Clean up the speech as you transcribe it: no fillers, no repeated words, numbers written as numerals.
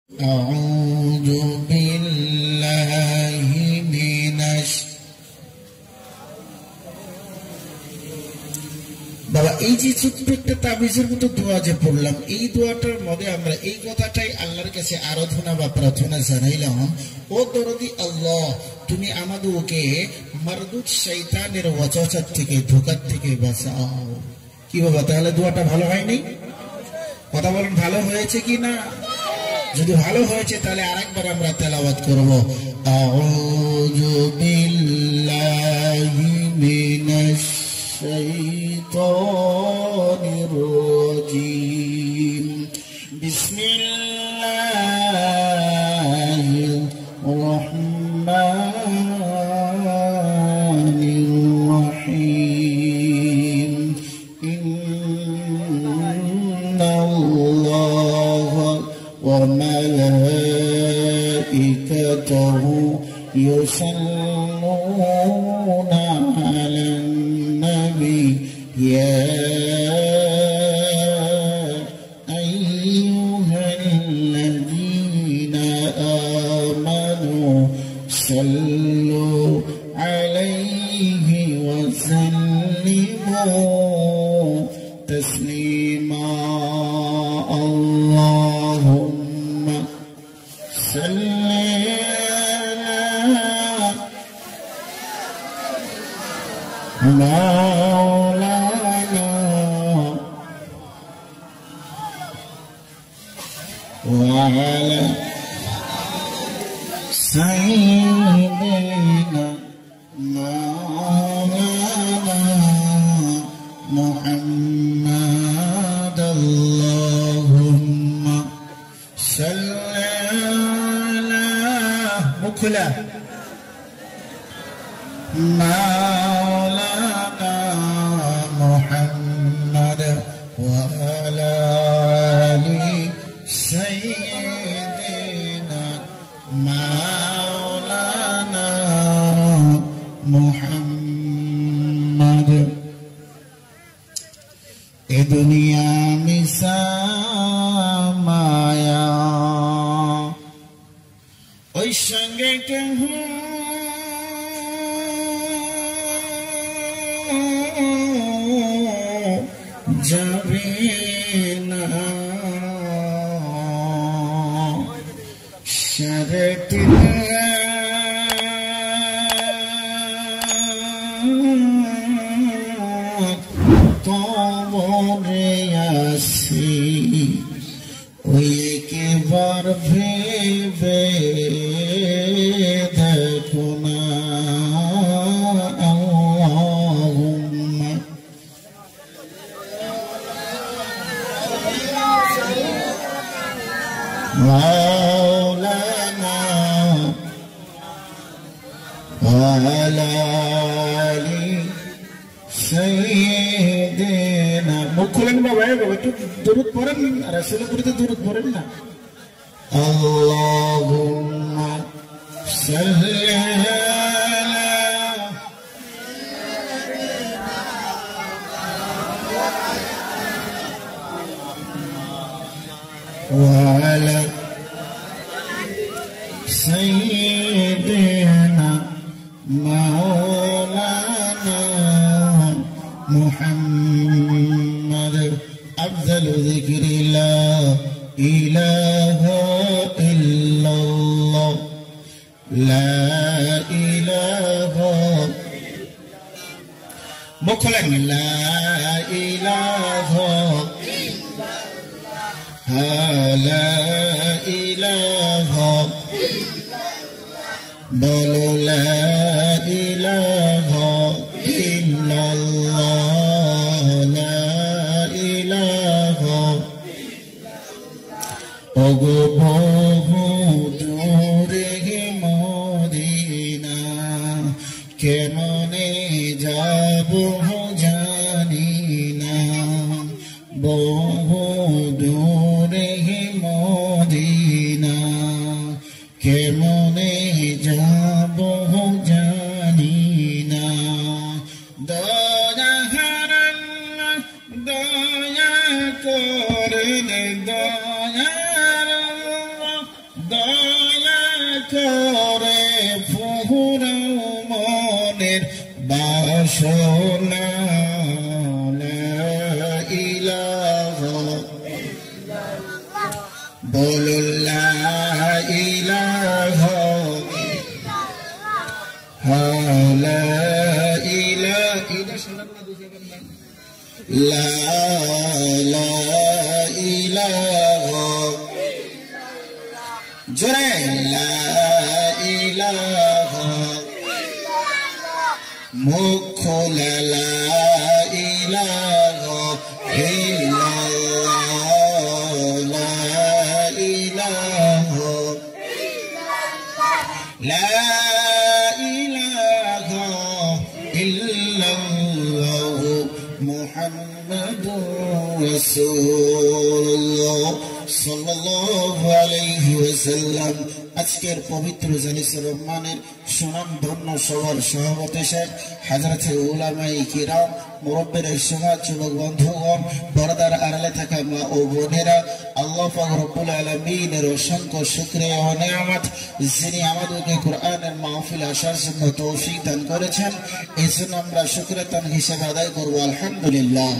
أعوذ بالله من বাবা এই যে ছোট্ট একটা তাবিজের মতো দোয়া যে পড়লাম, এই দোয়াটার মধ্যে আমরা এই কথাটাই আল্লাহর কাছে আরাধনা বা প্রার্থনা জানাইলাম, ও দরদি আল্লাহ, তুমি আমাদেরকে মারদুদ শয়তানের ওয়াসওয়াসা থেকে, ধোঁকার থেকে বাঁচাও। কি বাবা, তাহলে দোয়াটা ভালো হয়নি? কথা বলেন, ভালো হয়েছে কি না? যদি ভালো হয়েছে তাহলে আরেকবার আমরা তেলাওয়াত করব। আউযু বিল্লাহি মিনাশ শাইতানির রাজীম। বিসমিল্লাহির রহমানির রহিম। ইন্নাল্লাহা ওয়া মালাইকাতাহু ইউসাল্লুনা আলান নবী ইয়া আইয়ুহাল্লাযীনা আমানু সাল্লু আলাইহি ওয়া সাল্লিমু তাসলিমা। আল্লাহুম্মা সাল্লি আলা মাওলানা ওয়া আলা সাইয়্যিদিনা মাওলানা মুহাম্মাদ। আল্লাহুম্মা সাল্লি আলা মুখলা মাওলানা মুহাম্মাদ ওয়া আলা আলি সাইয়্যিদিনা মাওলানা মুহাম্মাদ। এ দুনিয়া মিশা মায়া, ওই সঙ্গে কেহ যাবে না, সারাটি কবরে আসি, ওই একবার ভেবে দেখো না। আল্লাহুম্মা মাওলানা ওয়া আলা আলি সাইয়্যিদিনা। মুখ খুলেন বাবা, একটু দরুদ পড়েন, রাসূলের প্রতি দরুদ পড়েন না। আল্লাহুম্মা সাল্লি আলা ওয়া আলা সাইয়্যিদিনা মাওলানা মুহাম্মাদ। আফযালু যিকরি লা ইলাহা ইল্লাল্লাহ, লা ইলাহা, মুখ খোলেন, লা ইলাহা লা ইলাহা, বলো লা ইলাহা ইল্লাল্লাহ, লা ইলাহা। ওগো বহু দূরে মদিনা, কেমনে যাব জানি না, বহু দূরে মদিনা, কেমনে যাব জানি না। দয়া হারাল্লাহ দয়া করলে, দয়ার করে ফুরাও মনের বাসনা লা ইলাহা বলো লা ইলাহা লা ইলাহা লা লা ইলাহা জোরে লা ইলাহা মুখ খোলা লা ইলাহা ইল্লাল্লাহ লা ইলাহা লা ইলাহা ইল্লাল্লাহ মুহাম্মাদুর রাসূলুল্লাহ সাল্লাল্লাহু আলাইহি ওয়াসাল্লাম। আজকের পবিত্র জালিসুর রহমানের সুনাম ধন্য সবার সভাপতি শেখ হযরতে উলামায়ে কিরাম মুরব্বির সমাজ যুবক বন্ধুগণ পর্দার আড়ালে থাকা মা ও বোনেরা আল্লাহ পাক রব্বুল আলামিনের অসংখ্য শুকরিয়া ও নিয়ামত যিনি আমাদেরকে কোরআনের মাহফিল আসার জন্য তৌফিক দান করেছেন, এই জন্য আমরা শুকরিয়া হিসেবে আদায় করব আলহামদুলিল্লাহ।